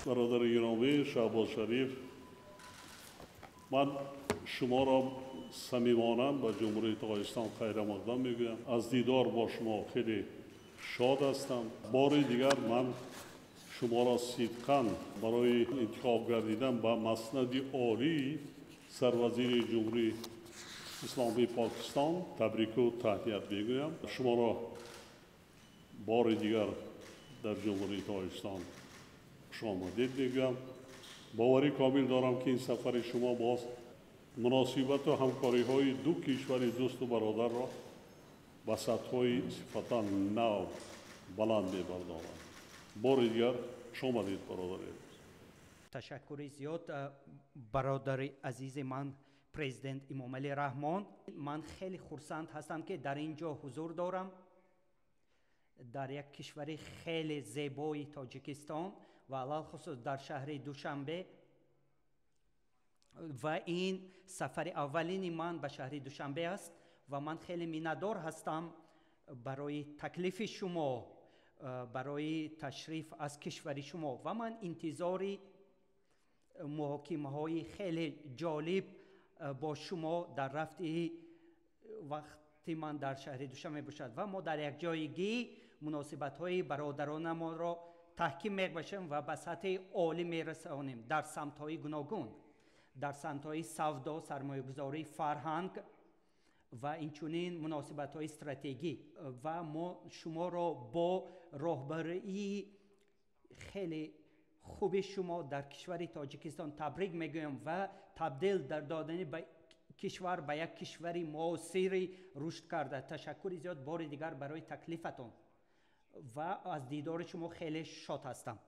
برادر گرامی شهباز شریف، من شما را صمیمانه به جمهوری تاجیکستان خیر مقدم میگویم. از دیدار با شما خیلی شاد هستم. بار دیگر من شما را صدقاً برای انتخاب گردیدن به مسند عالی سروزیر جمهوری اسلامی پاکستان تبریک و تهنیت میگویم. شما را بار دیگر در جمهوری تاجیکستان خوش آمدید میگویم. باوری کامل دارم که این سفر شما باز مناسبت و همکاری های دو کشور دوست و برادر را به سطح‌های صفتا نو بلند می‌بردارد. بار دیگر خوش آمدید برادر. تشکر زیاد برادر عزیز من پرزیدنت امامعلی رحمان. من خیلی خرسند هستم که در اینجا حضور دارم در یک کشور خیلی زیبای تاجیکستان و علال خصوص در شهر دوشنبه و این سفر اولین من به شهر دوشنبه است و من خیلی میندار هستم برای تکلیف شما، برای تشریف از کشور شما و من انتظاری محاکمه های خیلی جالب با شما در رفته وقتی من در شهر دوشنبه باشد و ما در یک جایگی مناسبت های برادران ما را تحکیم می‌باشیم و به سطح عالی می‌رسانیم در سمت های گوناگون، در سمت های سودا، سرمایه‌گذاری، فرهنگ و اینچنین مناسبت های استراتژیکی و ما شما را با راهبری خیلی خوب شما در کشور تاجیکستان تبریک میگویم و تبدیل در دادن به کشور به یک کشور معاصر رشد کرده. تشکر زیاد بار دیگر برای تکلیفتون و از دیدار شما خیلی شاد هستم.